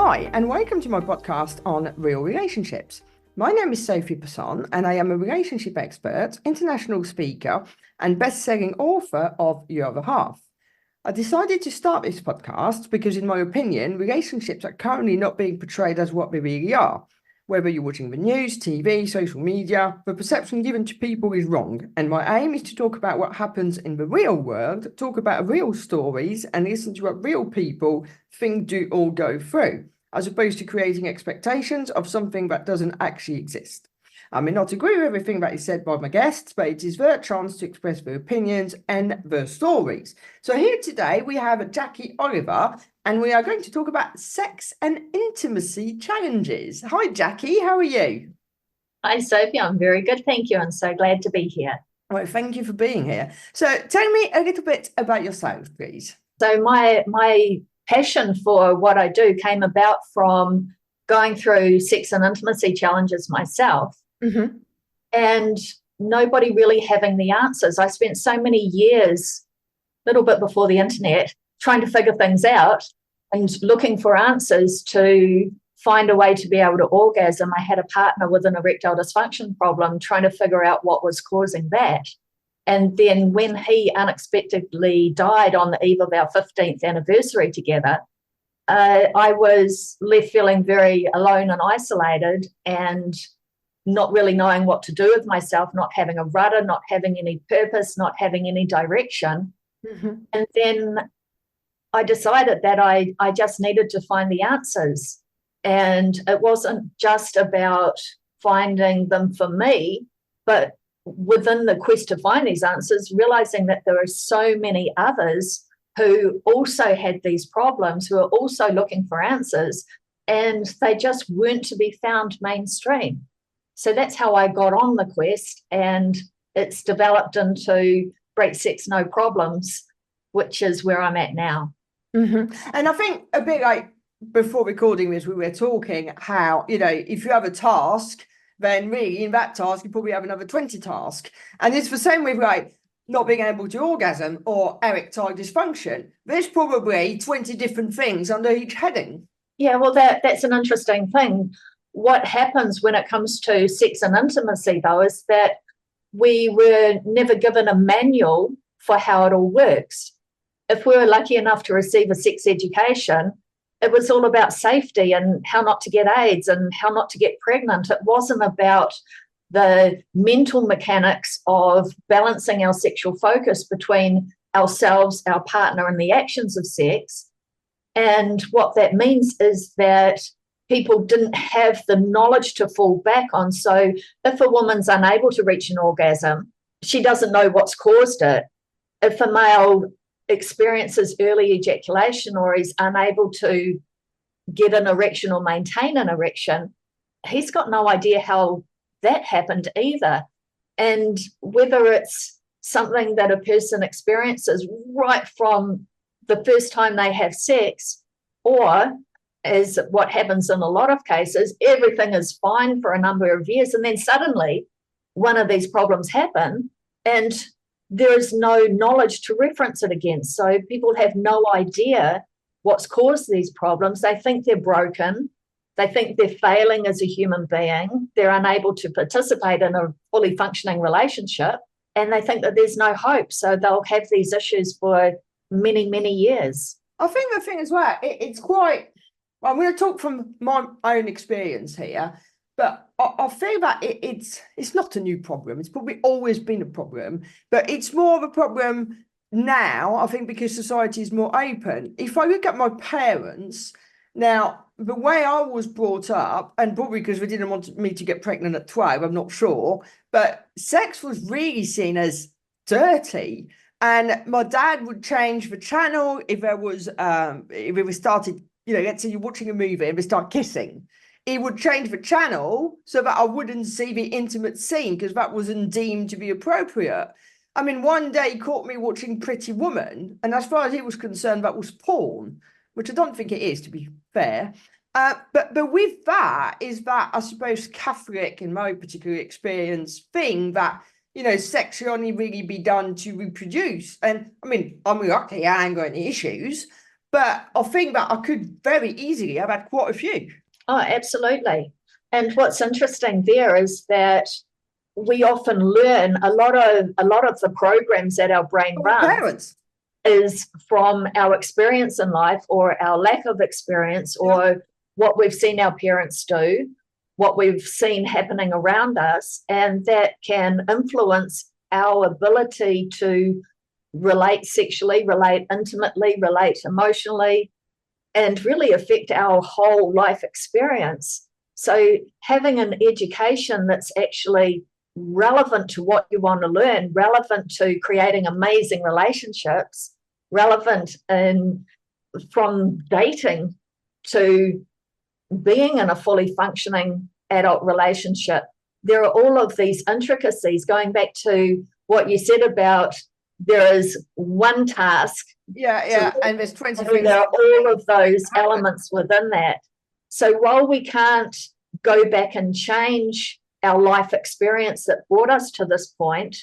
Hi, and welcome to my podcast on real relationships. My name is Sophie Passon, and I am a relationship expert, international speaker, and best-selling author of Your Other Half. I decided to start this podcast because, in my opinion, relationships are currently not being portrayed as what they really are. Whether you're watching the news, TV, social media, the perception given to people is wrong. And my aim is to talk about what happens in the real world, talk about real stories, and listen to what real people think, do, or go through, as opposed to creating expectations of something that doesn't actually exist. I may not agree with everything that is said by my guests, but it is their chance to express their opinions and their stories. So here today we have Jacqui Olliver, and we are going to talk about sex and intimacy challenges. Hi, Jacqui, how are you? Hi, Sophie. I'm very good. Thank you. I'm so glad to be here. Well, thank you for being here. So tell me a little bit about yourself, please. So my passion for what I do came about from going through sex and intimacy challenges myself. Mm-hmm. And nobody really having the answers. I spent so many years, a little bit before the internet, trying to figure things out and looking for answers to find a way to be able to orgasm. I had a partner with an erectile dysfunction problem, trying to figure out what was causing that. And then when he unexpectedly died on the eve of our 15th anniversary together, I was left feeling very alone and isolated and not really knowing what to do with myself, not having a rudder, not having any purpose, not having any direction. Mm-hmm. And then I decided that I just needed to find the answers. And it wasn't just about finding them for me, but within the quest to find these answers, realizing that there are so many others who also had these problems, who are also looking for answers, and they just weren't to be found mainstream. So that's how I got on the quest, and it's developed into Great Sex, No Problems, which is where I'm at now. Mm-hmm. And I think a bit like before recording this, we were talking how, if you have a task, then really in that task, you probably have another 20 tasks. And it's the same with like not being able to orgasm or erectile dysfunction. There's probably 20 different things under each heading. Yeah, well, that's an interesting thing. What happens when it comes to sex and intimacy, though, is that we were never given a manual for how it all works. If we were lucky enough to receive a sex education, it was all about safety and how not to get AIDS and how not to get pregnant. It wasn't about the mental mechanics of balancing our sexual focus between ourselves, our partner, and the actions of sex. And what that means is that people didn't have the knowledge to fall back on. So if a woman's unable to reach an orgasm, she doesn't know what's caused it. If a male experiences early ejaculation or is unable to get an erection or maintain an erection, he's got no idea how that happened either. And whether it's something that a person experiences right from the first time they have sex, or as what happens in a lot of cases, everything is fine for a number of years, and then suddenly one of these problems happen and there is no knowledge to reference it against. So people have no idea what's caused these problems. They think they're broken. They think they're failing as a human being. They're unable to participate in a fully functioning relationship, and they think that there's no hope. So they'll have these issues for many, many years. I think the thing as well, it's quite, I'm going to talk from my own experience here, but I feel that it's not a new problem. It's probably always been a problem, but it's more of a problem now, I think, because society is more open. If I look at my parents, now, the way I was brought up, and probably because they didn't want me to get pregnant at 12, I'm not sure, but sex was really seen as dirty. And my dad would change the channel if there was, if it was started, let's say you're watching a movie and they start kissing. He would change the channel so that I wouldn't see the intimate scene because that wasn't deemed to be appropriate. I mean, one day he caught me watching Pretty Woman, and as far as he was concerned, that was porn, which I don't think it is, to be fair. But with that is that, I suppose, Catholic, in my particular experience, thing that, sex should only really be done to reproduce. And I mean, I'm lucky I ain't got any issues, But I think that I could very easily have had quite a few. Oh, absolutely. And what's interesting there is that we often learn a lot of the programs that our brain From runs parents. is from our experience in life or our lack of experience or what we've seen our parents do, what we've seen happening around us, and that can influence our ability to relate sexually, relate intimately, relate emotionally, and really affect our whole life experience. So having an education that's actually relevant to what you want to learn, relevant to creating amazing relationships, relevant from dating to being in a fully functioning adult relationship. There are all of these intricacies, going back to what you said about there is one task. Yeah, and there's 20 and things. there are all of those elements within that. So while we can't go back and change our life experience that brought us to this point,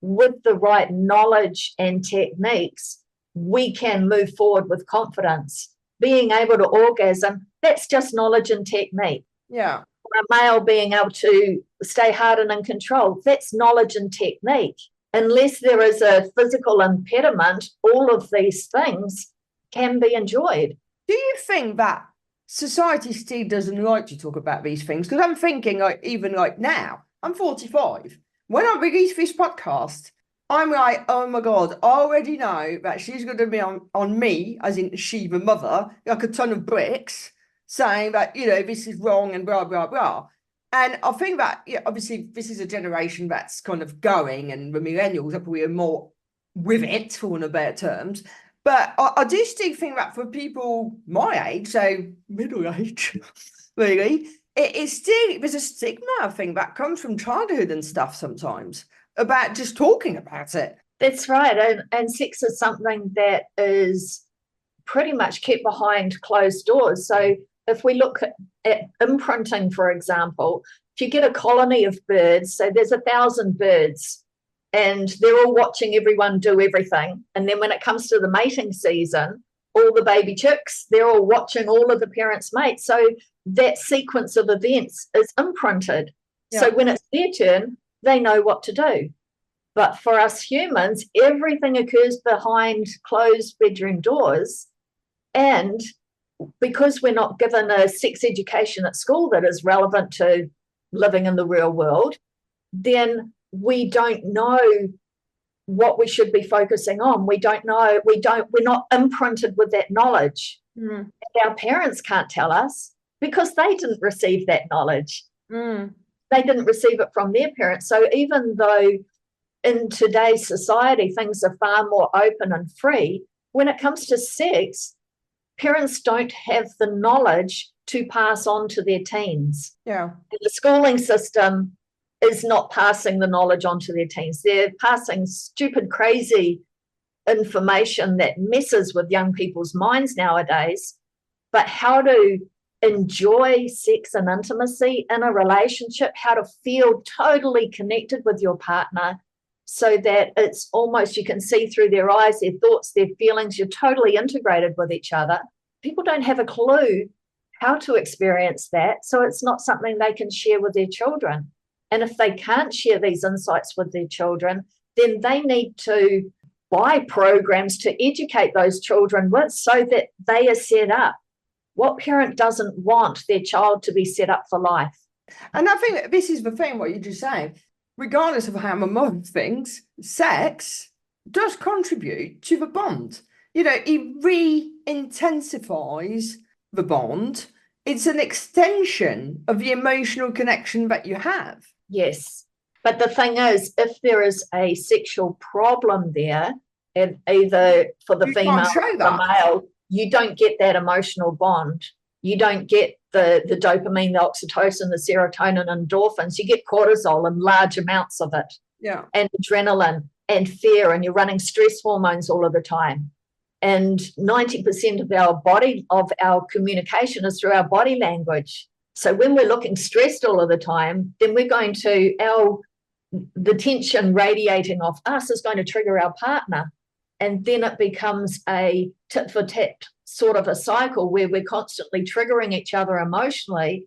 with the right knowledge and techniques, we can move forward with confidence. Being able to orgasm, that's just knowledge and technique. Yeah. For a male being able to stay hard and in control, that's knowledge and technique. Unless there is a physical impediment, all of these things can be enjoyed. Do you think that society still doesn't like to talk about these things? Because I'm thinking, like, even like now, I'm 45. When I release this podcast, I'm like, oh my God, I already know that she's going to be on me, as in she, the mother, like a ton of bricks, saying that, you know, this is wrong and blah, blah, blah. And I think that, yeah, obviously, this is a generation that's kind of going, and the millennials are probably more with it, for want of better terms. But I do still think that for people my age, so middle age, really, it is still, there's a stigma, I think, that comes from childhood and stuff sometimes about just talking about it. That's right. And sex is something that is pretty much kept behind closed doors. So if we look at imprinting, for example, if you get a colony of birds, so there's 1,000 birds, and they're all watching everyone do everything. And then when it comes to the mating season, all the baby chicks, they're all watching all of the parents mate. So that sequence of events is imprinted. Yeah. So when it's their turn, they know what to do. But for us humans, everything occurs behind closed bedroom doors. And because we're not given a sex education at school that is relevant to living in the real world, then we don't know what we should be focusing on. We don't know, we're not imprinted with that knowledge. And our parents can't tell us because they didn't receive that knowledge. They didn't receive it from their parents. So even though in today's society things are far more open and free, when it comes to sex, parents don't have the knowledge to pass on to their teens. Yeah. The schooling system is not passing the knowledge on to their teens. They're passing stupid, crazy information that messes with young people's minds nowadays. But how to enjoy sex and intimacy in a relationship, how to feel totally connected with your partner so that it's almost you can see through their eyes, their thoughts, their feelings, you're totally integrated with each other. People don't have a clue how to experience that, so it's not something they can share with their children. And if they can't share these insights with their children, then they need to buy programs to educate those children with so that they are set up. What parent doesn't want their child to be set up for life? And I think that this is the thing, what you're just saying. Regardless of how my mother thinks, sex does contribute to the bond. You know, it re-intensifies the bond. It's an extension of the emotional connection that you have. Yes. But the thing is, if there is a sexual problem there, and either for the female or the male, you don't get that emotional bond. You don't get the dopamine, the oxytocin, the serotonin, endorphins. You get cortisol in large amounts of it. Yeah. And adrenaline and fear, and you're running stress hormones all of the time. And 90% of our communication is through our body language. So when we're looking stressed all of the time, then we're going to, the tension radiating off us is going to trigger our partner. And then it becomes a tit for tat sort of a cycle where we're constantly triggering each other emotionally,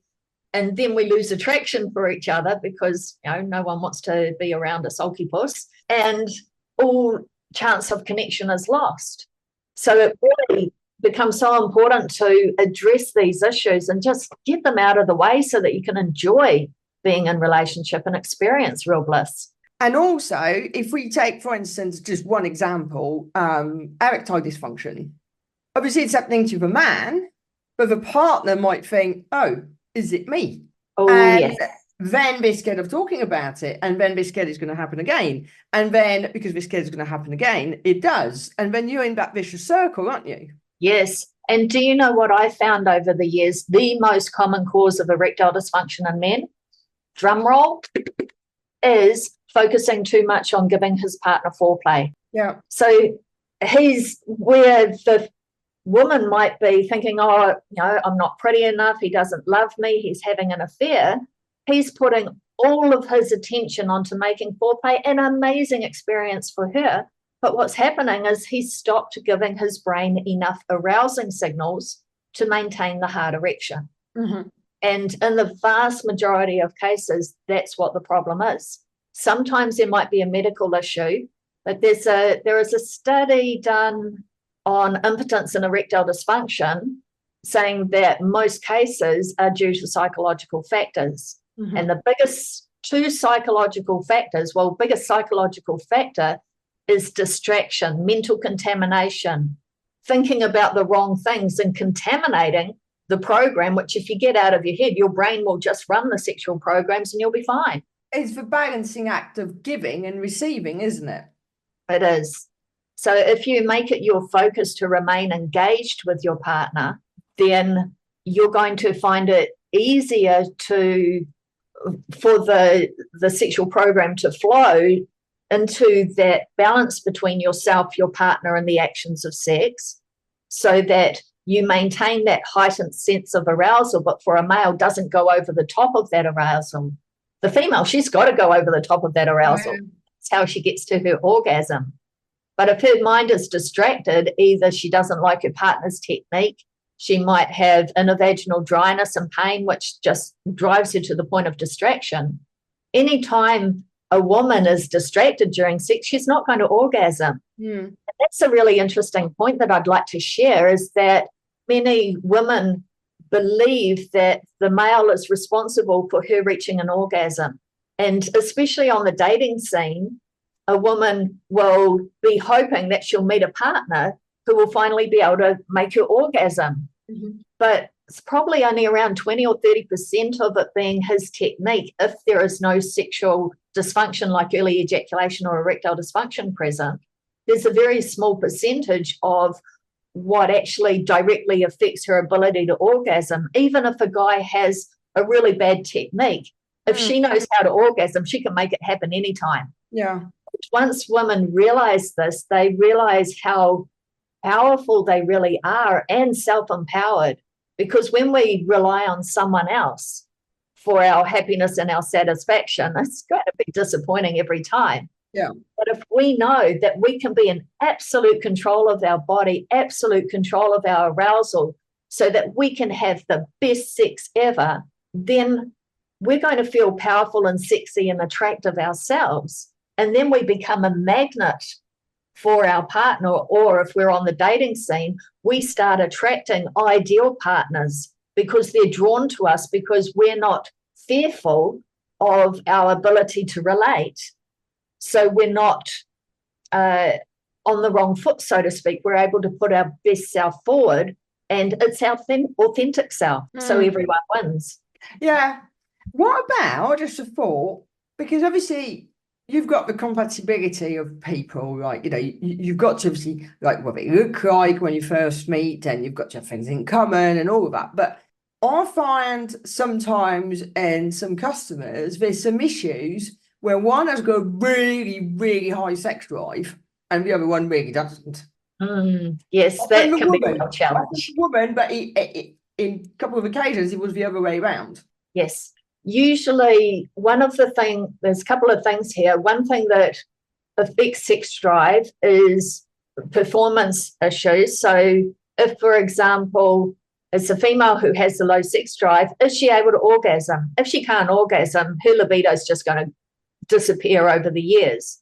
and then we lose attraction for each other because, you know, no one wants to be around a sulky puss, and all chance of connection is lost. So it really becomes so important to address these issues and just get them out of the way so that you can enjoy being in relationship and experience real bliss. And also, if we take, for instance, just one example, erectile dysfunction. Obviously, it's happening to the man, but the partner might think, oh, is it me? Oh, and yes. then they're scared of talking about it. And then they're scared it's going to happen again. And then because they're scared it's going to happen again, it does. And then you're in that vicious circle, aren't you? Yes. And do you know what I found over the years? The most common cause of erectile dysfunction in men, drum roll, is focusing too much on giving his partner foreplay. Yeah. So he's where the woman might be thinking, oh, you know, I'm not pretty enough, he doesn't love me, he's having an affair. He's putting all of his attention onto making foreplay, an amazing experience for her. But what's happening is he's stopped giving his brain enough arousing signals to maintain the hard erection. Mm-hmm. And in the vast majority of cases, that's what the problem is. Sometimes there might be a medical issue, but there is a study done on impotence and erectile dysfunction saying that most cases are due to psychological factors. Mm-hmm. And the biggest psychological factor is distraction, mental contamination, thinking about the wrong things and contaminating the program, which if you get out of your head, your brain will just run the sexual programs and you'll be fine. It's the balancing act of giving and receiving, isn't it? It is. So if you make it your focus to remain engaged with your partner, then you're going to find it easier for the sexual program to flow into that balance between yourself, your partner, and the actions of sex, so that you maintain that heightened sense of arousal, but for a male doesn't go over the top of that arousal. The female, she's got to go over the top of that arousal. That's how she gets to her orgasm. But if her mind is distracted, either she doesn't like her partner's technique, she might have intervaginal dryness and pain, which just drives her to the point of distraction. Anytime a woman is distracted during sex, she's not going to orgasm. Mm. That's a really interesting point that I'd like to share, is that many women believe that the male is responsible for her reaching an orgasm. And especially on the dating scene, a woman will be hoping that she'll meet a partner who will finally be able to make her orgasm. Mm-hmm. But it's probably only around 20 or 30% of it being his technique if there is no sexual dysfunction like early ejaculation or erectile dysfunction present. There's a very small percentage of what actually directly affects her ability to orgasm. Even if a guy has a really bad technique, if she knows how to orgasm, she can make it happen anytime. Yeah. Once women realize this, they realize how powerful they really are and self-empowered, because when we rely on someone else for our happiness and our satisfaction, it's going to be disappointing every time. Yeah. But if we know that we can be in absolute control of our body, absolute control of our arousal, so that we can have the best sex ever, then we're going to feel powerful and sexy and attractive ourselves. And then we become a magnet for our partner, or if we're on the dating scene, we start attracting ideal partners because they're drawn to us because we're not fearful of our ability to relate. So we're not on the wrong foot, so to speak. We're able to put our best self forward, and it's our authentic self. So everyone wins. Yeah. What about, just a thought, because obviously you've got the compatibility of people, like, you know, you've got to obviously like what they look like when you first meet, and you've got to have things in common and all of that. But I find sometimes in some customers, there's some issues where one has got a really, really high sex drive and the other one really doesn't. Yes, that can be a challenge. Woman, but in a couple of occasions, it was the other way around. Yes. Usually there's a couple of things here. One thing that affects sex drive is performance issues. So if, for example, it's a female who has the low sex drive, is she able to orgasm? If she can't orgasm, her libido is just going to disappear over the years.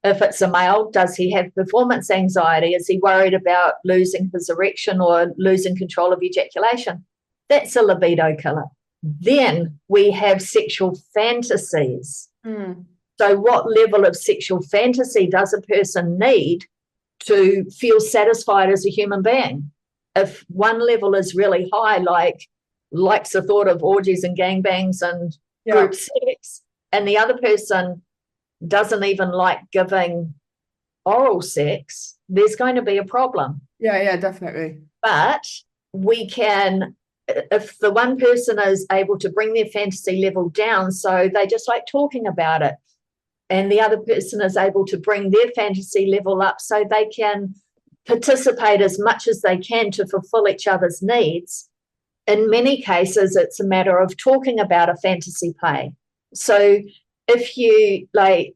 If it's a male, does he have performance anxiety? Is he worried about losing his erection or losing control of ejaculation? That's a libido killer. Then we have sexual fantasies. So what level of sexual fantasy does a person need to feel satisfied as a human being? If one level is really high, like likes the thought of orgies and gangbangs and group sex, and the other person doesn't even like giving oral sex, there's going to be a problem. Yeah, definitely. But we can, if the one person is able to bring their fantasy level down, so they just like talking about it, and the other person is able to bring their fantasy level up so they can participate as much as they can to fulfill each other's needs. In many cases, it's a matter of talking about a fantasy play. So if you, like,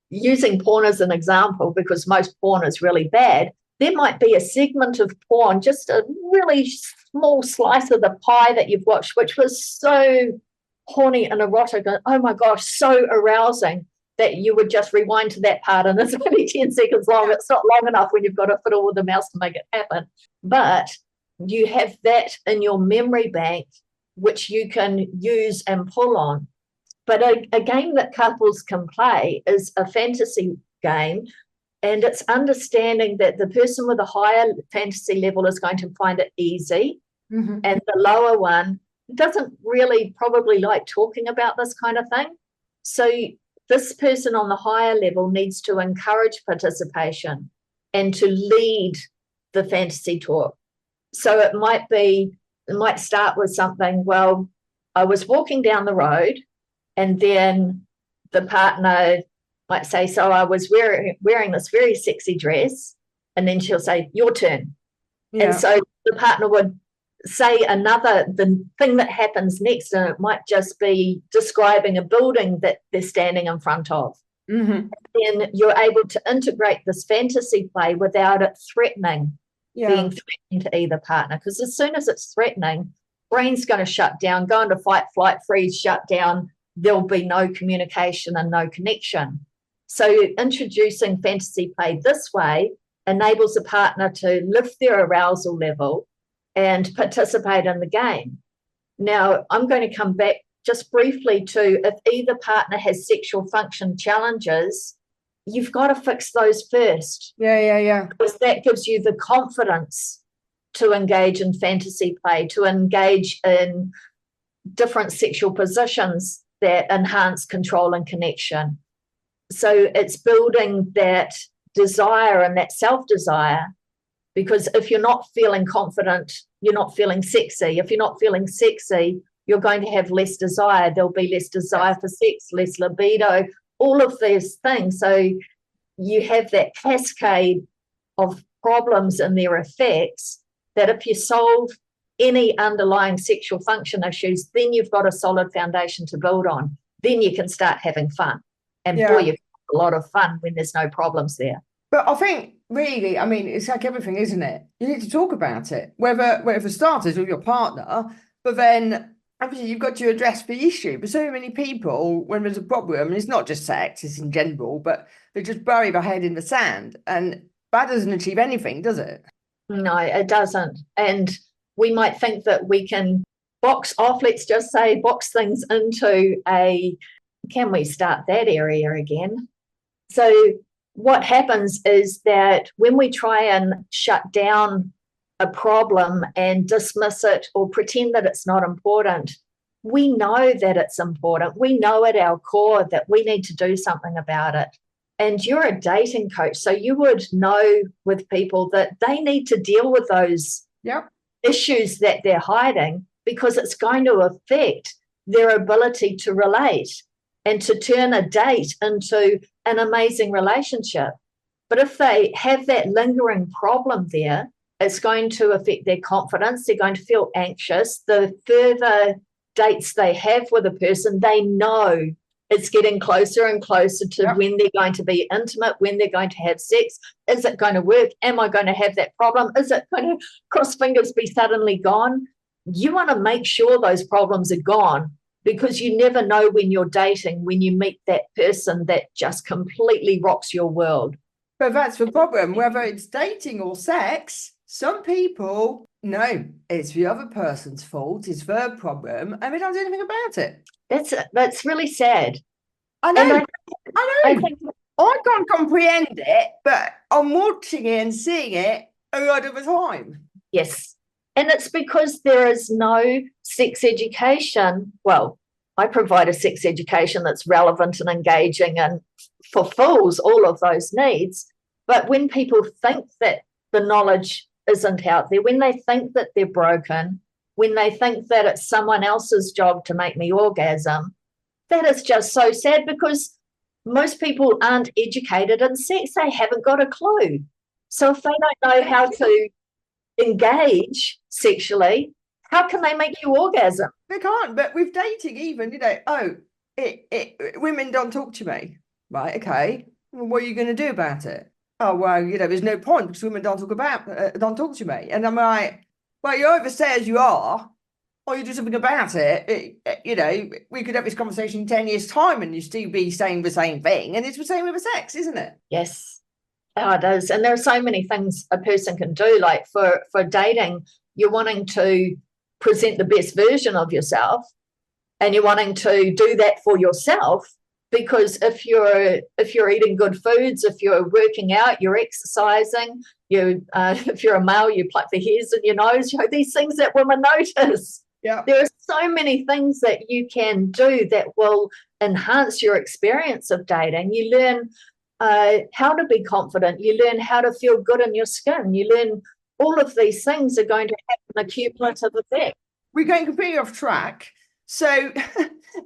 using porn as an example, because most porn is really bad, there might be a segment of porn, just a really small slice of the pie that you've watched, which was so horny and erotic, and oh my gosh, so arousing, that you would just rewind to that part, and it's only 10 seconds long. It's not long enough when you've got to fiddle with the mouse to make it happen. But you have that in your memory bank, which you can use and pull on. But a game that couples can play is a fantasy game, and it's understanding that the person with a higher fantasy level is going to find it easy, and the lower one doesn't really probably like talking about this kind of thing. So this person on the higher level needs to encourage participation and to lead the fantasy talk. So it might start with something, well, I was walking down the road, and then the partner might say, so I was wearing this very sexy dress, and then she'll say, your turn. And so the partner would say the thing that happens next, and it might just be describing a building that they're standing in front of. Then you're able to integrate this fantasy play without it being threatening to either partner, because as soon as it's threatening, brain's going to shut down, go into fight, flight, freeze, shut down. There'll be no communication and no connection. So introducing fantasy play this way enables a partner to lift their arousal level and participate in the game. Now, I'm going to come back just briefly to, if either partner has sexual function challenges, you've got to fix those first. Yeah. Because that gives you the confidence to engage in fantasy play, to engage in different sexual positions that enhance control and connection. So it's building that desire and that self-desire, because if you're not feeling confident, you're not feeling sexy. If you're not feeling sexy, you're going to have less desire. There'll be less desire for sex, less libido, all of these things. So you have that cascade of problems and their effects that if you solve any underlying sexual function issues, then you've got a solid foundation to build on. Then you can start having fun. And boy, you've got a lot of fun when there's no problems there. But I think really, I mean, it's like everything, isn't it? You need to talk about it, whether for starters with your partner, but then obviously you've got to address the issue. But so many people, when there's a problem, and it's not just sex, it's in general, but they just bury their head in the sand, and that doesn't achieve anything, does it? No, it doesn't. And we might think that we can box things into can we start that area again? So what happens is that when we try and shut down a problem and dismiss it or pretend that it's not important, we know that it's important. We know at our core that we need to do something about it. And you're a dating coach, so you would know with people that they need to deal with those issues that they're hiding, because it's going to affect their ability to relate and to turn a date into an amazing relationship. But if they have that lingering problem there, it's going to affect their confidence. They're going to feel anxious. The further dates they have with a person, they know It's getting closer and closer to Yep. when they're going to be intimate, when they're going to have sex. Is it going to work? Am I going to have that problem? Is it going to, cross fingers, be suddenly gone? You want to make sure those problems are gone, because you never know when you're dating, when you meet that person that just completely rocks your world. But that's the problem, whether it's dating or sex, some people know it's the other person's fault, it's their problem, and they don't do anything about it. That's really sad. I know, And I know. think I can't comprehend it, but I'm watching it and seeing it a lot of the time. yes. And it's because there is no sex education. Well, I provide a sex education that's relevant and engaging and fulfills all of those needs. But when people think that the knowledge isn't out there, when they think that they're broken, when they think that it's someone else's job to make me orgasm, that is just so sad, because most people aren't educated in sex. They haven't got a clue. So if they don't know how to engage sexually, how can they make you orgasm? They can't. But with dating, even, women don't talk to me, right? Okay, well, what are you going to do about it? Oh, well, there's no point, because women don't talk to me. And I'm like, well, you either say as you are, or you do something about it. We could have this conversation in 10 years' time and you still be saying the same thing. And it's the same with the sex, isn't it? Yes. Oh, it is. And there are so many things a person can do. Like for dating, you're wanting to present the best version of yourself, and you're wanting to do that for yourself, because if you're eating good foods, if you're working out, you're exercising, if you're a male, you pluck the hairs in your nose, these things that women notice. Yeah. There are so many things that you can do that will enhance your experience of dating. You learn how to be confident. You learn how to feel good in your skin. You learn all of these things are going to have an accumulative effect. We're going completely off track. So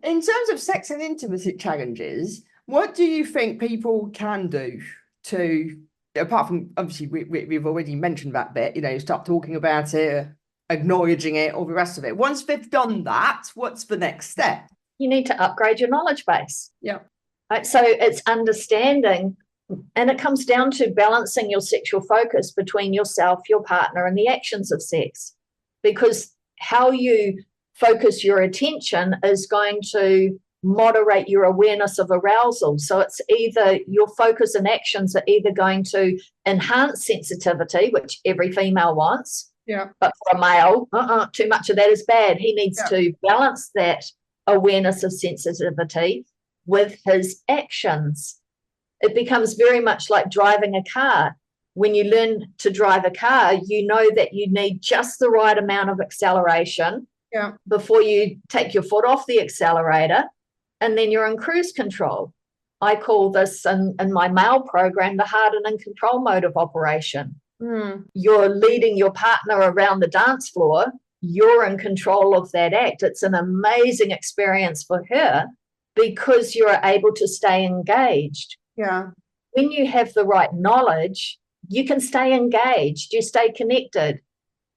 in terms of sex and intimacy challenges, what do you think people can do to, apart from, obviously, we've already mentioned that bit, start talking about it, acknowledging it, all the rest of it. Once they've done that, what's the next step? You need to upgrade your knowledge base. Yeah. Right? So it's understanding, and it comes down to balancing your sexual focus between yourself, your partner, and the actions of sex. Because how you focus your attention is going to moderate your awareness of arousal. So it's either your focus and actions are either going to enhance sensitivity, which every female wants. Yeah. But for a male, too much of that is bad. He needs to balance that awareness of sensitivity with his actions. It becomes very much like driving a car. When you learn to drive a car, you know that you need just the right amount of acceleration before you take your foot off the accelerator, and then you're in cruise control. I call this in my male program the harden and control mode of operation. You're leading your partner around the dance floor. You're in control of that act. It's an amazing experience for her because you're able to stay engaged. Yeah. When you have the right knowledge, you can stay engaged. You stay connected.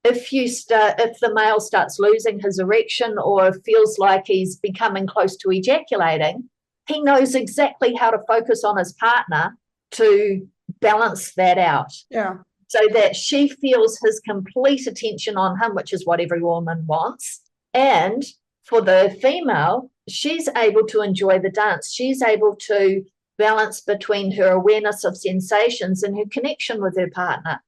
If the male starts losing his erection or feels like he's becoming close to ejaculating, he knows exactly how to focus on his partner to balance that out. Yeah. So that she feels his complete attention on him, which is what every woman wants. And for the female, she's able to enjoy the dance. She's able to balance between her awareness of sensations and her connection with her partner.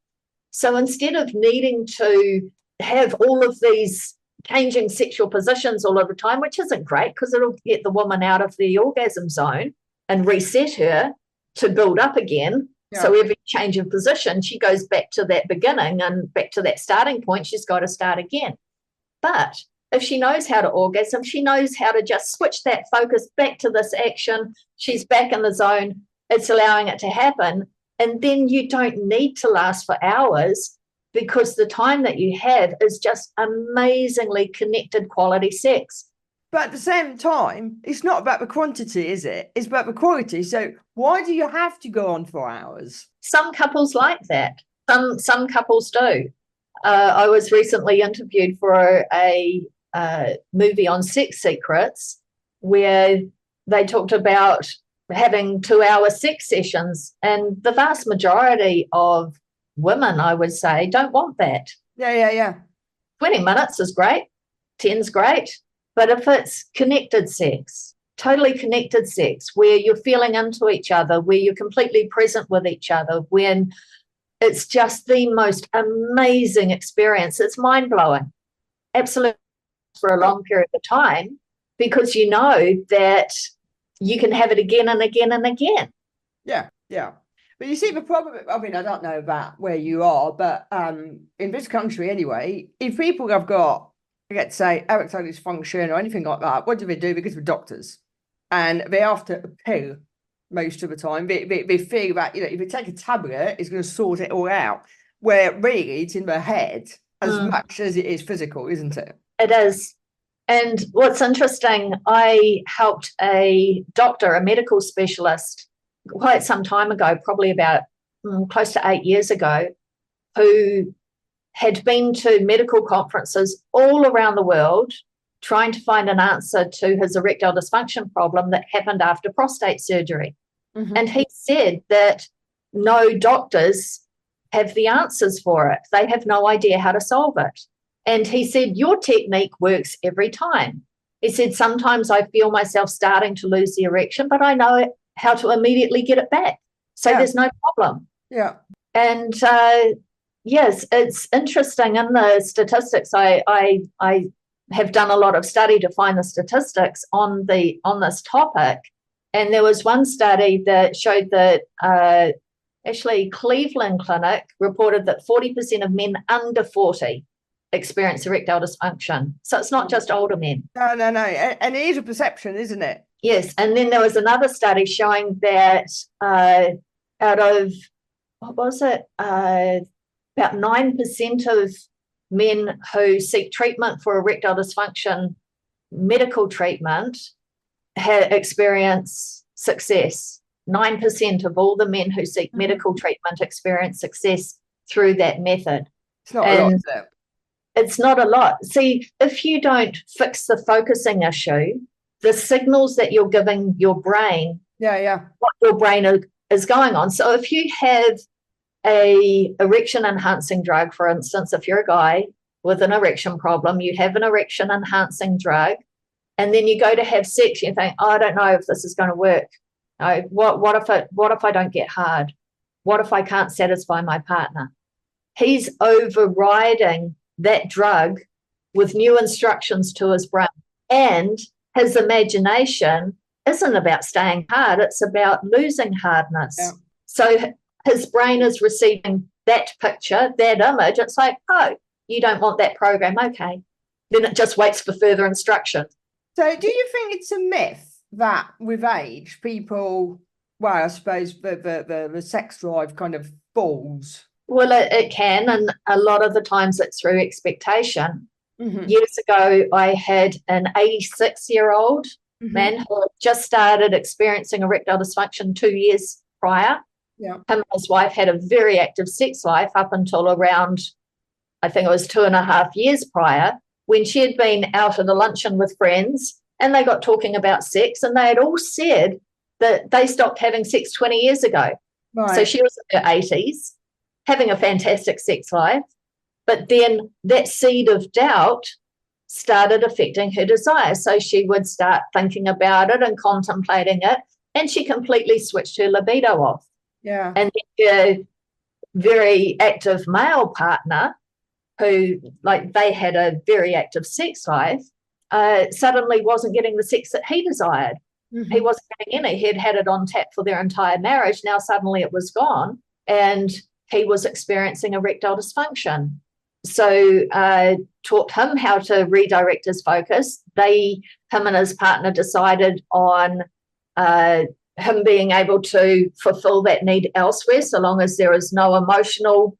So instead of needing to have all of these changing sexual positions all of the time, which isn't great because it'll get the woman out of the orgasm zone and reset her to build up again. So every change of position, she goes back to that beginning and back to that starting point. She's got to start again. But if she knows how to orgasm, she knows how to just switch that focus back to this action. She's back in the zone. It's allowing it to happen. And then you don't need to last for hours because the time that you have is just amazingly connected quality sex. But at the same time, it's not about the quantity, is it? It's about the quality. So why do you have to go on for hours? Some couples like that. Some couples do. I was recently interviewed for a movie on sex secrets where they talked about having 2-hour sex sessions, and the vast majority of women, I would say, don't want that. Yeah. 20 minutes is great, 10's great, but if it's connected sex, totally connected sex, where you're feeling into each other, where you're completely present with each other, when it's just the most amazing experience, it's mind-blowing, absolutely, for a long period of time, because you know that you can have it again and again and again. Yeah. But you see, the problem, I mean, I don't know about where you are, but in this country anyway, if people have got, let's say, erectile dysfunction or anything like that, what do? Because we're doctors. And they have to pill most of the time. They feel that, if you take a tablet, it's going to sort it all out. Where really it's in their head as much as it is physical, isn't it? It is. And what's interesting, I helped a doctor, a medical specialist, quite some time ago, probably about close to 8 years ago, who had been to medical conferences all around the world trying to find an answer to his erectile dysfunction problem that happened after prostate surgery. And he said that no doctors have the answers for it. They have no idea how to solve it. And he said, your technique works every time. He said, sometimes I feel myself starting to lose the erection, but I know how to immediately get it back. So there's no problem. Yeah. And yes, it's interesting in the statistics. I have done a lot of study to find the statistics on this topic. And there was one study that showed that actually Cleveland Clinic reported that 40% of men under 40 experience erectile dysfunction. So it's not just older men. No. And it is a perception, isn't it? Yes. And then there was another study showing that out of, what was it, about 9% of men who seek treatment for erectile dysfunction, medical treatment, experience success. 9% of all the men who seek medical treatment experience success through that method. It's not a lot, is it? It's not a lot. See, if you don't fix the focusing issue, the signals that you're giving your brain, what your brain is going on. So if you have a erection enhancing drug, for instance, if you're a guy with an erection problem, you have an erection enhancing drug, and then you go to have sex, you think, I don't know if this is going to work. What if I don't get hard? What if I can't satisfy my partner? He's overriding that drug with new instructions to his brain, and his imagination isn't about staying hard, it's about losing hardness. So his brain is receiving that picture, that image. It's like, oh, you don't want that program, okay. Then it just waits for further instruction. So do you think it's a myth that with age people, well, I suppose the sex drive kind of falls? Well, it can, and a lot of the times it's through expectation. Years ago, I had an 86-year-old man who had just started experiencing erectile dysfunction 2 years prior. Him and his wife had a very active sex life up until around, I think it was 2.5 years prior, when she had been out at a luncheon with friends and they got talking about sex, and they had all said that they stopped having sex 20 years ago. Right. So she was in her 80s, having a fantastic sex life, but then that seed of doubt started affecting her desire. So she would start thinking about it and contemplating it, and she completely switched her libido off. Yeah. And a very active male partner who, like, they had a very active sex life, suddenly wasn't getting the sex that he desired. He wasn't getting any. He had had it on tap for their entire marriage. Now suddenly it was gone, and he was experiencing erectile dysfunction. So taught him how to redirect his focus. Him and his partner decided on him being able to fulfill that need elsewhere, so long as there is no emotional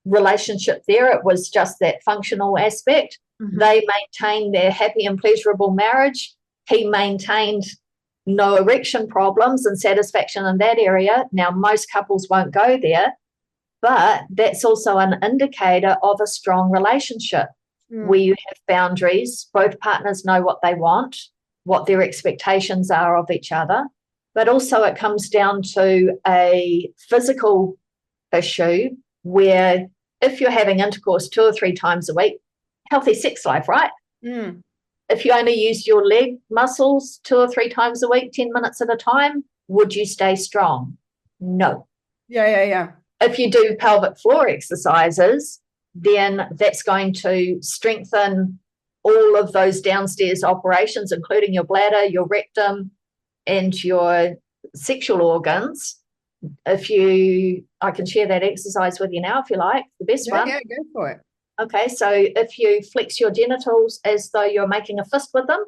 relationship there. It was just that functional aspect. They maintained their happy and pleasurable marriage. He maintained no erection problems and satisfaction in that area. Now, most couples won't go there, but that's also an indicator of a strong relationship where you have boundaries, both partners know what they want, what their expectations are of each other. But also it comes down to a physical issue where if you're having intercourse 2 or 3 times a week, healthy sex life, right? Mm. If you only use your leg muscles 2 or 3 times a week, 10 minutes at a time, would you stay strong? No. Yeah. If you do pelvic floor exercises, then that's going to strengthen all of those downstairs operations, including your bladder, your rectum, and your sexual organs. I can share that exercise with you now if you like, the best one. Yeah, go for it. Okay, so if you flex your genitals as though you're making a fist with them,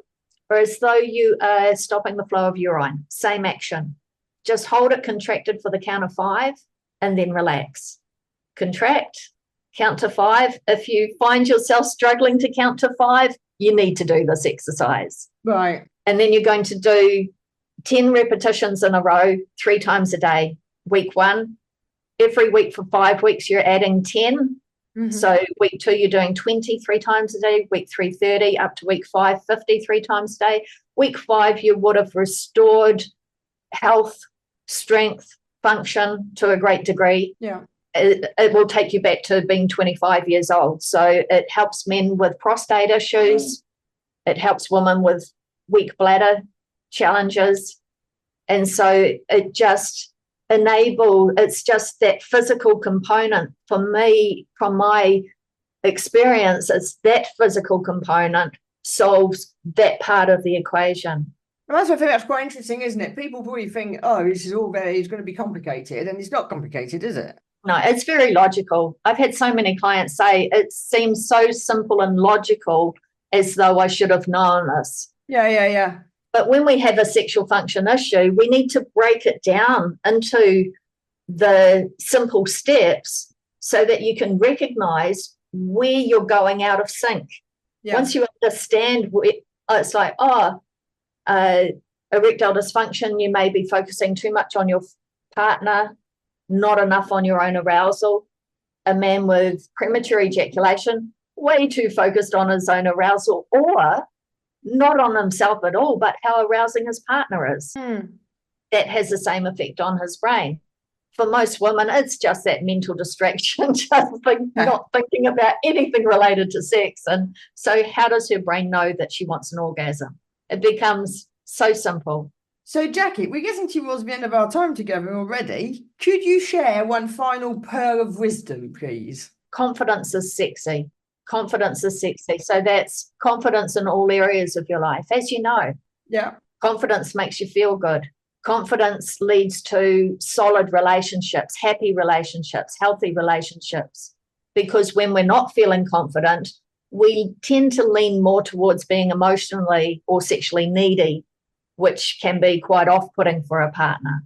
or as though you are stopping the flow of urine, same action. Just hold it contracted for the count of 5 and then relax. Contract, count to 5. If you find yourself struggling to count to 5, you need to do this exercise. Right. And then you're going to do 10 repetitions in a row, 3 times a day. Week 1, every week for 5 weeks, you're adding 10. Mm-hmm. So week 2, you're doing 20 3 times a day. Week 3, 30, up to week 5, 50 3 times a day. Week 5, you would have restored health, strength, function to a great degree. Yeah. It will take you back to being 25 years old. So it helps men with prostate issues. It helps women with weak bladder challenges. And so it just it's just that physical component. For me, from my experience, it's that physical component solves that part of the equation. Well, that's what I think that's quite interesting, isn't it? People probably think, oh, this is all it's going to be complicated, and it's not complicated, is it? No, it's very logical. I've had so many clients say it seems so simple and logical, as though I should have known this. Yeah. But when we have a sexual function issue, we need to break it down into the simple steps so that you can recognize where you're going out of sync. Yeah. Once you understand, it's like, erectile dysfunction, you may be focusing too much on your partner, not enough on your own arousal. A man with premature ejaculation, way too focused on his own arousal, or not on himself at all, but how arousing his partner is. That has the same effect on his brain. For most women, it's just that mental distraction, not thinking about anything related to sex. And so how does her brain know that she wants an orgasm? It becomes so simple. So, Jacqui, we're getting towards the end of our time together already. Could you share one final pearl of wisdom, please? Confidence is sexy. Confidence is sexy. So that's confidence in all areas of your life, as you know. Yeah. Confidence makes you feel good. Confidence leads to solid relationships, happy relationships, healthy relationships. Because when we're not feeling confident, we tend to lean more towards being emotionally or sexually needy, which can be quite off-putting for a partner.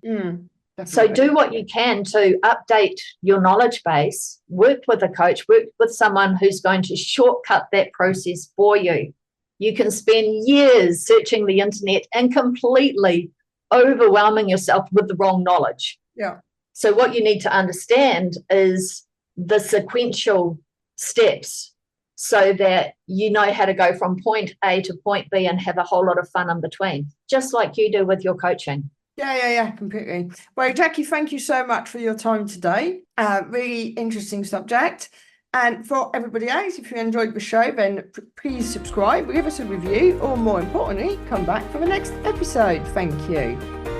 So do what you can to update your knowledge base, work with a coach, work with someone who's going to shortcut that process for you. You can spend years searching the internet and completely overwhelming yourself with the wrong knowledge. Yeah. So what you need to understand is the sequential steps so that you know how to go from point A to point B and have a whole lot of fun in between, just like you do with your coaching. Yeah, completely. Well, Jacqui, thank you so much for your time today. Really interesting subject. And for everybody else, if you enjoyed the show, then please subscribe, give us a review, or more importantly, come back for the next episode. Thank you.